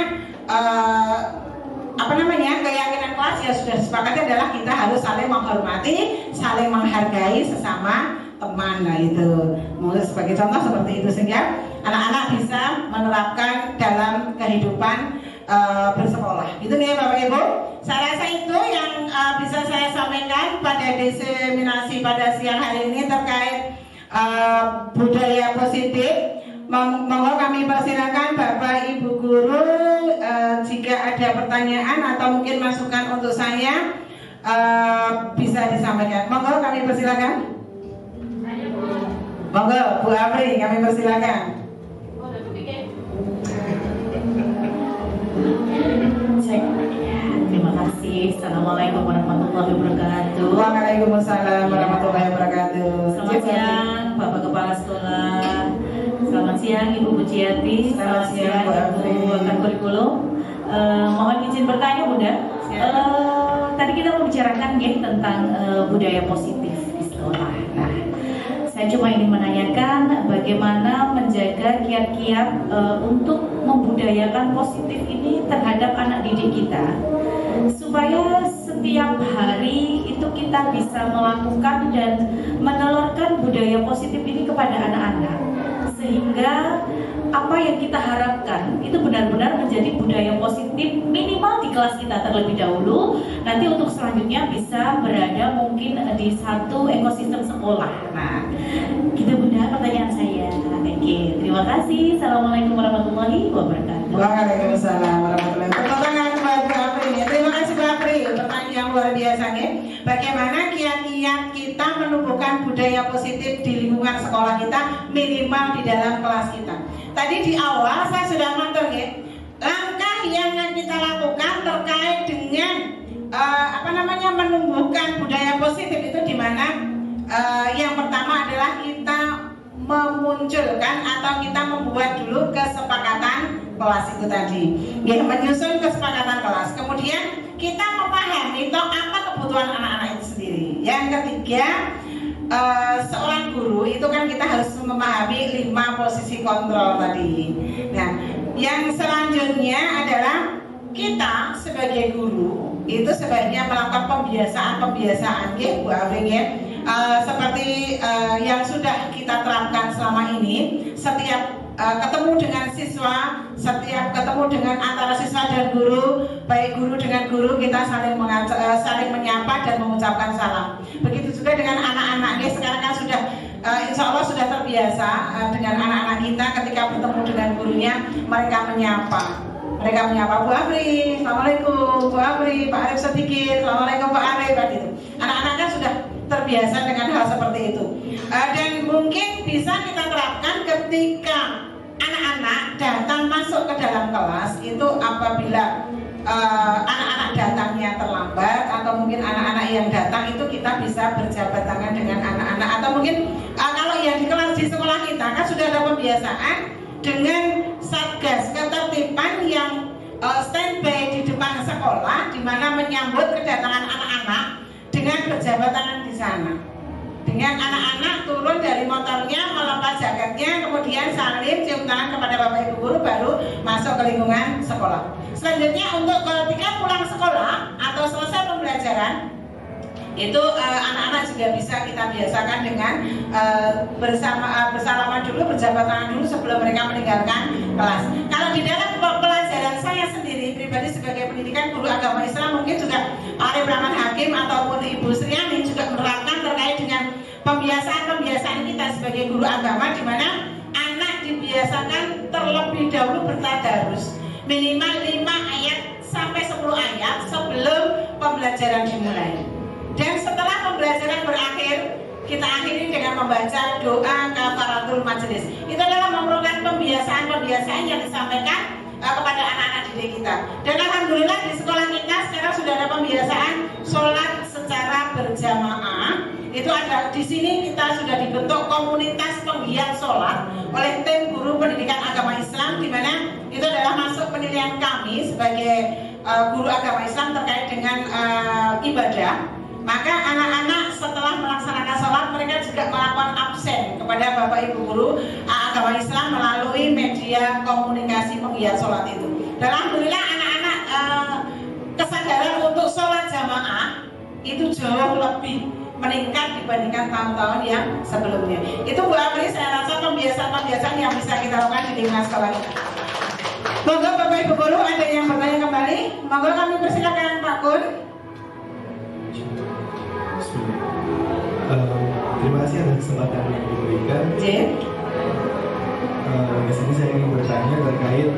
keyakinan kelas yang sudah disepakati adalah kita harus saling menghormati, saling menghargai sesama teman. Nah itu sebagai contoh seperti itu, sehingga anak-anak bisa menerapkan dalam kehidupan bersekolah. Itu nih Bapak Ibu, saya rasa itu yang bisa saya sampaikan pada diseminasi pada siang hari ini terkait budaya positif. Monggo kami persilakan Bapak Ibu guru, jika ada pertanyaan atau mungkin masukan untuk saya bisa disampaikan. Monggo kami persilakan. Monggo Bu Apri, kami persilakan. Terima kasih. Assalamualaikum warahmatullahi wabarakatuh. Waalaikumsalam warahmatullahi wabarakatuh. Selamat siang Bapak Kepala Sekolah. Selamat siang Ibu Pujiati. Selamat siang Bu Apri. Ibu Akan Kurikulum. Mohon izin bertanya Bunda. Tadi kita membicarakan ya tentang budaya positif di sekolah. Nah, saya cuma ingin menanyakan bagaimana menjaga kiat-kiat untuk membudayakan positif ini terhadap anak didik kita, supaya setiap hari itu kita bisa melakukan dan menelurkan budaya positif ini kepada anak-anak, sehingga apa yang kita harapkan itu benar-benar menjadi budaya positif minimal di kelas kita terlebih dahulu, nanti untuk selanjutnya bisa berada mungkin di satu ekosistem sekolah. Nah, gitu Bunda pertanyaan saya. Oke, terima kasih. Assalamualaikum warahmatullahi wabarakatuh. Waalaikumsalam warahmatullahi wabarakatuh. Bu Apri, terima kasih Bu Apri, pertanyaan yang luar biasa nih. Bagaimana kiat-kiat kita menumbuhkan budaya positif di lingkungan sekolah kita minimal di dalam kelas kita. Tadi di awal saya sudah matur ya, langkah yang kita lakukan terkait dengan menumbuhkan budaya positif itu di mana yang pertama adalah kita memunculkan atau kita membuat dulu kesepakatan kelas itu tadi, ya, menyusun kesepakatan kelas. Kemudian kita memahami apa kebutuhan anak-anak itu sendiri. Yang ketiga, seorang guru itu kan kita harus memahami 5 posisi kontrol tadi. Nah, yang selanjutnya adalah kita sebagai guru itu sebaiknya melakukan pembiasaan ya Bu Afri ya. Seperti yang sudah kita terapkan selama ini, setiap ketemu dengan siswa, setiap ketemu dengan antara siswa dan guru, baik guru dengan guru, kita saling menyapa dan mengucapkan salam. Begitu juga dengan anak-anak, sekarang kan sudah insya Allah sudah terbiasa dengan anak-anak kita ketika bertemu dengan gurunya, mereka menyapa. Mereka menyapa Bu Afri, Assalamualaikum Bu Afri, Pak Arif sedikit, Assalamualaikum Pak Arif, gitu. Anak-anak kan sudah terbiasa dengan hal seperti itu. Dan mungkin bisa kita terapkan ketika anak-anak datang masuk ke dalam kelas itu apabila anak-anak datangnya terlambat atau mungkin anak-anak yang datang itu kita bisa berjabat tangan dengan anak-anak, atau mungkin kalau yang di kelas di sekolah kita kan sudah ada pembiasaan dengan satgas ketertiban yang standby di depan sekolah, di mana menyambut kedatangan anak-anak dengan berjabat tangan di sana. Dengan anak-anak turun dari motornya, melepas jaketnya, kemudian salim, cium tangan kepada Bapak Ibu guru, baru masuk ke lingkungan sekolah. Selanjutnya untuk ketika pulang sekolah atau selesai pembelajaran, itu anak-anak juga bisa kita biasakan dengan bersalaman dulu, berjabat tangan dulu sebelum mereka meninggalkan kelas. Kalau di dalam pelajaran saya sendiri pribadi sebagai pendidikan guru agama Islam, mungkin juga Arif Rahman Hakim ataupun Ibu Sriani juga menerapkan terkait dengan pembiasaan kita sebagai guru agama, di mana anak dibiasakan terlebih dahulu bertadarus minimal 5 ayat sampai 10 ayat sebelum pembelajaran dimulai. Dan setelah pembelajaran berakhir, kita akhiri dengan membaca doa kafaratul majelis. Itu adalah merupakan pembiasaan-pembiasaan yang disampaikan kepada anak-anak didik kita. Dan alhamdulillah di sekolah kita sekarang sudah ada pembiasaan sholat secara berjamaah. Itu ada di sini, kita sudah dibentuk komunitas penggiat sholat oleh tim guru pendidikan agama Islam, di mana itu adalah masuk penilaian kami sebagai guru agama Islam terkait dengan ibadah. Maka anak-anak setelah melaksanakan sholat, mereka juga melakukan absen kepada Bapak Ibu guru agama Islam melalui media komunikasi penggiat sholat itu. Dan alhamdulillah anak-anak kesadaran untuk sholat jamaah itu jauh lebih meningkat dibandingkan tahun-tahun yang sebelumnya. Itu Bu Afri, saya rasa pembiasaan-pembiasaan yang bisa kita lakukan di lingkungan sekolah kita. Monggo Bapak Ibu guru, ada yang bertanya kembali? Monggo kami persilakan Pak Kun. Terima kasih atas kesempatan yang diberikan. Di sini saya ingin bertanya terkait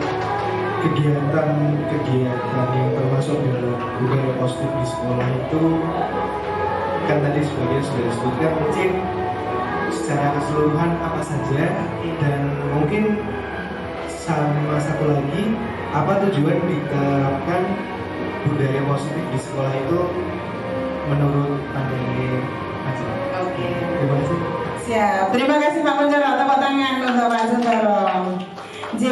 kegiatan yang termasuk dalam budaya positif di sekolah itu, kan tadi sebagian sudah disebutkan, mungkin secara keseluruhan apa saja, dan mungkin sama satu lagi, apa tujuan diterapkan budaya positif di sekolah itu menurut pandemi Mas? Oke. Terima kasih. Siap. Terima kasih Pak Kuncoro. Tepuk tangan untuk Pak Kuncoro. J.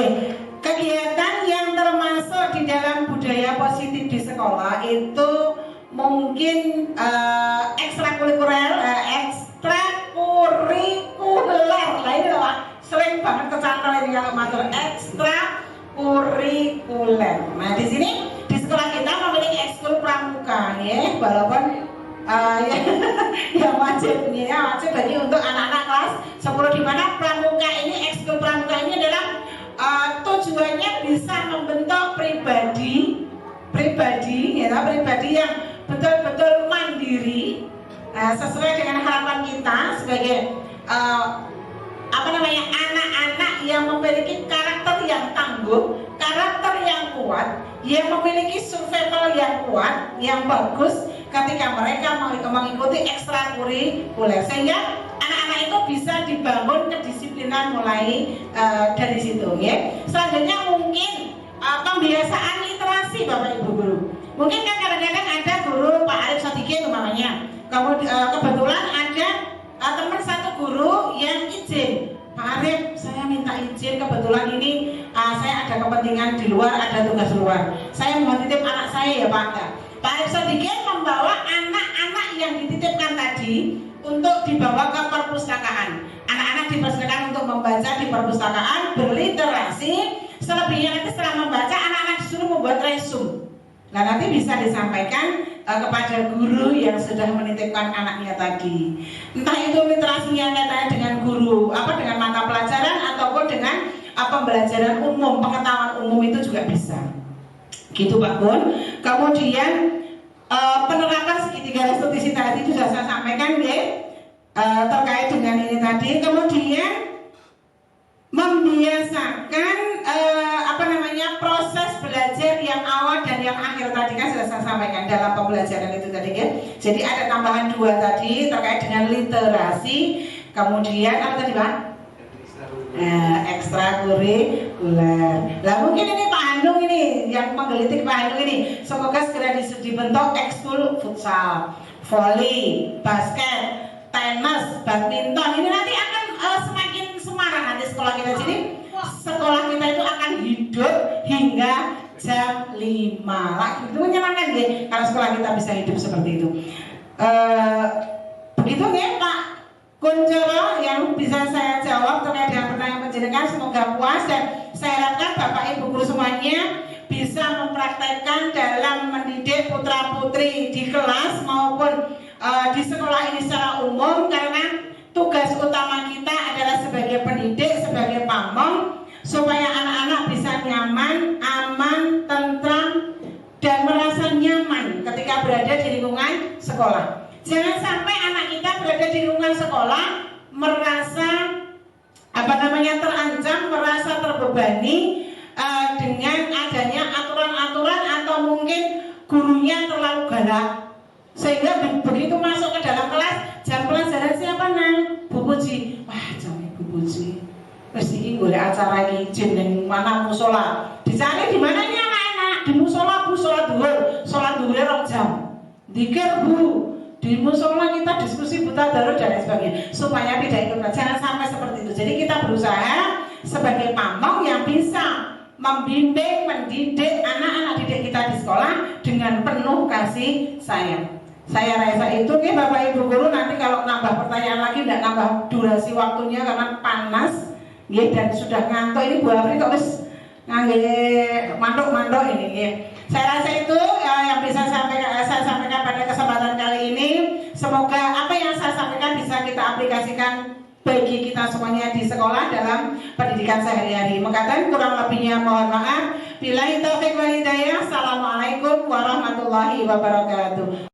Kegiatan yang termasuk di dalam budaya positif di sekolah itu mungkin ekstrakurikuler. Lah ini loh Pak. Sering banget kecantol ini kalau matur ekstrakurikuler. Nah di sini di sekolah kita memiliki ekskul pramuka, ya, walaupun yang wajib bagi untuk anak-anak kelas 10, di mana pramuka ini, ekskul pramuka ini adalah tujuannya bisa membentuk pribadi yang betul-betul mandiri, sesuai dengan harapan kita sebagai anak-anak yang memiliki karakter yang tangguh, karakter yang kuat, yang memiliki survival yang kuat, yang bagus ketika mereka mengikuti ekstrakurikuler, sehingga anak-anak itu bisa dibangun kedisiplinan mulai dari situ, ya. Selanjutnya mungkin pembiasaan literasi Bapak Ibu guru. Mungkin kan kadang-kadang ada guru Pak Arif Sadikin umpamanya, kebetulan ada teman satu guru yang izin, Pak Arif, saya minta izin, kebetulan ini saya ada kepentingan di luar, ada tugas luar, saya mau titip anak saya ya Pak. Pak Arif Sadikin membawa anak-anak yang dititipkan tadi untuk dibawa ke perpustakaan. Anak-anak dipersilakan untuk membaca di perpustakaan, berliterasi. Selebihnya nanti setelah membaca, anak-anak disuruh membuat resume. Nah nanti bisa disampaikan kepada guru yang sudah menitipkan anaknya tadi. Entah itu literasinya katanya dengan guru, dengan mata pelajaran ataupun dengan pembelajaran umum, pengetahuan umum itu juga bisa. Gitu Pak Kun. Kemudian penerapan segitiga restitusi tadi sudah saya sampaikan ya, terkait dengan ini tadi. Kemudian membiasakan proses belajar yang awal dan yang akhir tadi kan sudah saya sampaikan dalam pembelajaran itu tadi ya. Jadi ada tambahan 2 tadi terkait dengan literasi. Kemudian apa tadi Pak? Ekstrakurikuler. Lah mungkin ini Pak Handung ini yang menggelitik Pak Handung ini. Semoga segera dibentuk ekskul futsal, volley, basket, tenis, badminton. Ini nanti akan semakin semarak nanti sekolah kita. Jadi sekolah kita itu akan hidup hingga jam 5 lah. Itu menyenangkan deh karena sekolah kita bisa hidup seperti itu. Begitu ya Pak Kuncoro yang bisa saya jawab terkait dengan pertanyaan penjenengan. Semoga puas dan saya harapkan Bapak Ibu guru semuanya bisa mempraktekkan dalam mendidik putra putri di kelas maupun di sekolah ini secara umum, karena tugas utama kita adalah sebagai pendidik, sebagai pamong, supaya anak-anak bisa nyaman, aman, tentram, dan merasa nyaman ketika berada di lingkungan sekolah. Jangan sampai anak kita berada di lingkungan sekolah merasa terancam, merasa terbebani dengan adanya aturan-aturan atau mungkin gurunya terlalu galak, sehingga begitu masuk ke dalam kelas jam pelajaran siapa nang Bu Puji, wah jam Bu Puji wis iki golek acara iki jeneng mana musola, dicari di mana ini anak-anak, di musola Bu, sholat duhur 2 jam dikir Bu, di musola kita diskusi buta daruh dan lain sebagainya, supaya tidak ikut. Jangan sampai seperti itu. Jadi kita berusaha sebagai pamong yang bisa membimbing, mendidik anak-anak didik kita di sekolah dengan penuh kasih sayang. Saya rasa itu nih Bapak Ibu guru, nanti kalau nambah pertanyaan lagi tidak nambah durasi waktunya karena panas ya, dan sudah ngantuk. Ini Bu Afri kok wis ngangge mandok-mandok ini ya. Saya rasa itu yang bisa saya sampaikan pada kesempatan kali ini. Semoga apa yang saya sampaikan bisa kita aplikasikan bagi kita semuanya di sekolah dalam pendidikan sehari-hari. Mengatakan kurang lebihnya mohon maaf. Billahi taufiq wal hidayah. Assalamualaikum warahmatullahi wabarakatuh.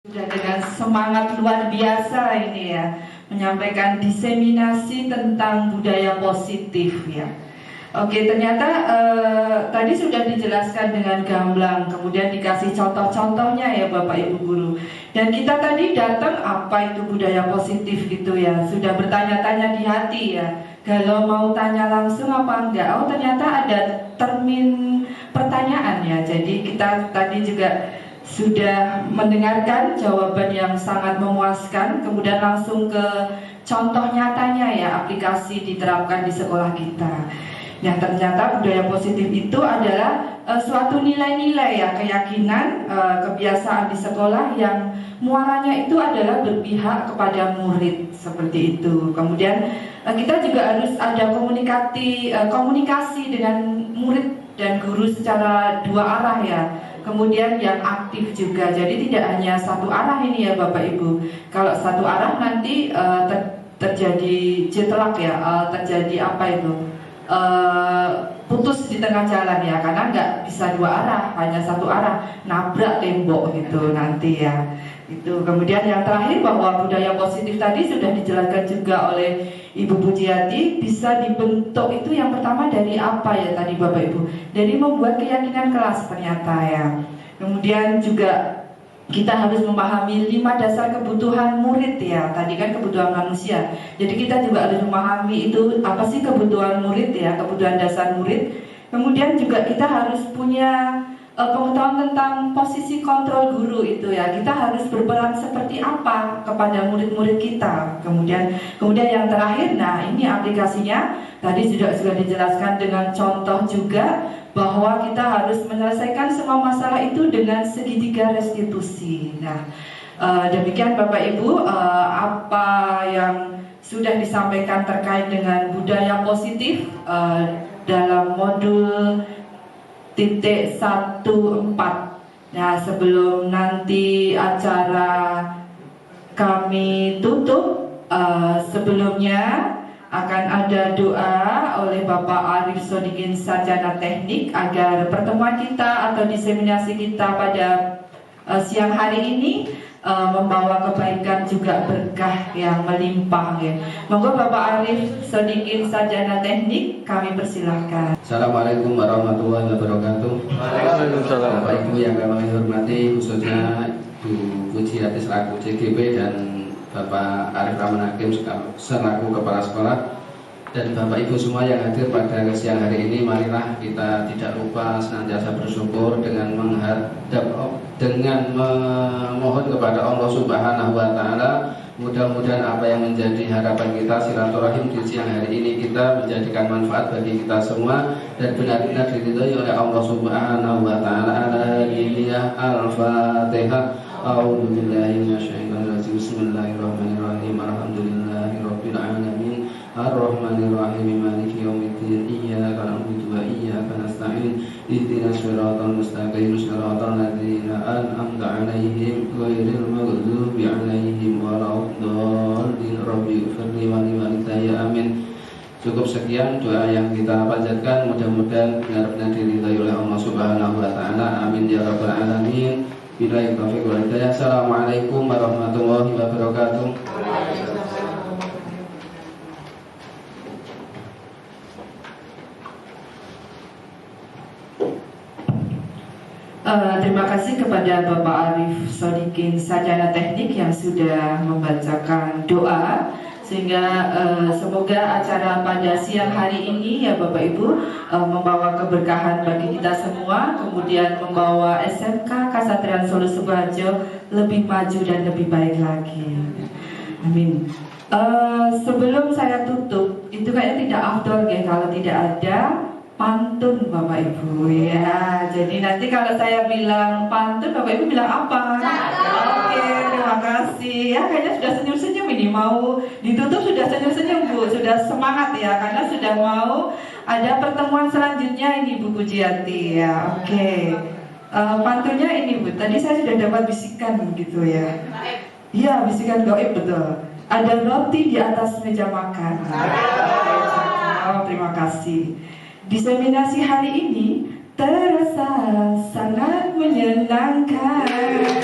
Sudah dengan semangat luar biasa ini ya, menyampaikan diseminasi tentang budaya positif ya. Oke, ternyata tadi sudah dijelaskan dengan gamblang, kemudian dikasih contoh-contohnya ya Bapak Ibu Guru. Dan kita tadi datang apa itu budaya positif gitu ya, sudah bertanya-tanya di hati ya. Kalau mau tanya langsung apa enggak? Oh ternyata ada termin pertanyaan ya. Jadi kita tadi juga sudah mendengarkan jawaban yang sangat memuaskan, kemudian langsung ke contoh nyatanya ya, aplikasi diterapkan di sekolah kita. Yang ternyata budaya positif itu adalah suatu nilai-nilai ya, keyakinan, kebiasaan di sekolah yang muaranya itu adalah berpihak kepada murid seperti itu. Kemudian kita juga harus ada komunikasi dengan murid dan guru secara dua arah ya. Kemudian yang aktif juga, jadi tidak hanya satu arah ini ya Bapak Ibu. Kalau satu arah nanti terjadi jetlak ya, terjadi apa itu, putus di tengah jalan ya, karena nggak bisa dua arah, hanya satu arah, nabrak tembok gitu nanti ya. Itu. Kemudian yang terakhir bahwa budaya positif tadi sudah dijelaskan juga oleh Ibu Pujiati, bisa dibentuk itu yang pertama dari apa ya tadi Bapak Ibu? Dari membuat keyakinan kelas ternyata ya. Kemudian juga kita harus memahami 5 dasar kebutuhan murid ya. Tadi kan kebutuhan manusia. Jadi kita juga harus memahami itu apa sih kebutuhan murid ya, kebutuhan dasar murid. Kemudian juga kita harus punya pengetahuan tentang posisi kontrol guru itu ya. Kita harus berperan seperti apa kepada murid-murid kita. Kemudian yang terakhir, nah ini aplikasinya tadi sudah dijelaskan dengan contoh juga, bahwa kita harus menyelesaikan semua masalah itu dengan segitiga restitusi. Nah demikian Bapak Ibu apa yang sudah disampaikan terkait dengan budaya positif dalam modul titik 14. Nah sebelum nanti acara kami tutup, sebelumnya akan ada doa oleh Bapak Arif Sodikin Sarjana Teknik agar pertemuan kita atau diseminasi kita pada siang hari ini membawa kebaikan juga berkah yang melimpah ya. Monggo Bapak Arif Sodikin Sarjana Teknik, kami persilahkan. Assalamualaikum warahmatullahi wabarakatuh. Waalaikumsalam. Bapak Ibu yang kami hormati, khususnya Bu Pujiati selaku CGP dan Bapak Arif Rahman Hakim selaku Kepala Sekolah, dan Bapak Ibu semua yang hadir pada siang hari ini, marilah kita tidak lupa senantiasa bersyukur dengan memohon kepada Allah Subhanahu wa Ta'ala. Mudah-mudahan apa yang menjadi harapan kita, silaturahim di siang hari ini, kita menjadikan manfaat bagi kita semua dan benar-benar diridhoi oleh Allah Subhanahu wa Ta'ala. Al-Fatihah. A'udzu billahi minasyaitonir rajim. Bismillahirrahmanirrahim. Alhamdulillahirabbil alamin. Ar-Rahmanir Rahim. Maliki yaumiddin. Iyyaka na'budu wa iyyaka nasta'in. Ihdinas siratal mustaqim. Siratal ladzina an'amta 'alaihim ghairil maghdubi 'alaihim waladdallin. Rabbi ighfirli wa li walidayya. Amin. Cukup sekian doa yang kita panjatkan, mudah-mudahan benar-benar diridhai oleh Allah Subhanahu wa Ta'ala. Amin ya rabbal alamin. Billahi taufiq wal hidayah. Assalamualaikum warahmatullahi wabarakatuh. Terima kasih kepada Bapak Arif Sodikin Sarjana Teknik yang sudah membacakan doa, sehingga semoga acara pada siang hari ini ya Bapak Ibu membawa keberkahan bagi kita semua, kemudian membawa SMK Kasatrian Solo Sukoharjo lebih maju dan lebih baik lagi. Amin. Sebelum saya tutup, itu kayaknya tidak afdol ya kalau tidak ada pantun Bapak Ibu ya. Jadi nanti kalau saya bilang pantun, Bapak Ibu bilang apa? Oke, terima kasih. Ya kayaknya sudah senyum-senyum ini, mau ditutup sudah senyum-senyum Bu, sudah semangat ya, karena sudah mau ada pertemuan selanjutnya ini Bu Pujiati ya. Oke. Pantunnya ini Bu, tadi saya sudah dapat bisikan gitu ya. Iya, bisikan gaib betul. Ada roti di atas meja makan. Oh, terima kasih. Diseminasi hari ini terasa sangat menyenangkan.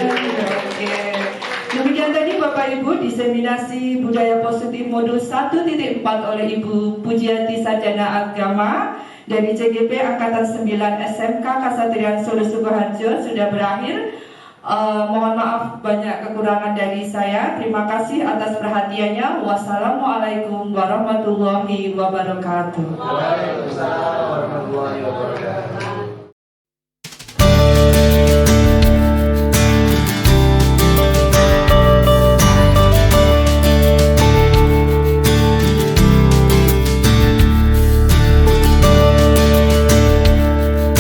Oke. Demikian tadi Bapak Ibu diseminasi budaya positif modul 1.4 oleh Ibu Pujianti Sarjana Agama dari CGP Angkatan 9 SMK Kasatrian Solo Sukoharjo sudah berakhir. Mohon maaf banyak kekurangan dari saya. Terima kasih atas perhatiannya. Wassalamualaikum warahmatullahi wabarakatuh. Waalaikumsalam.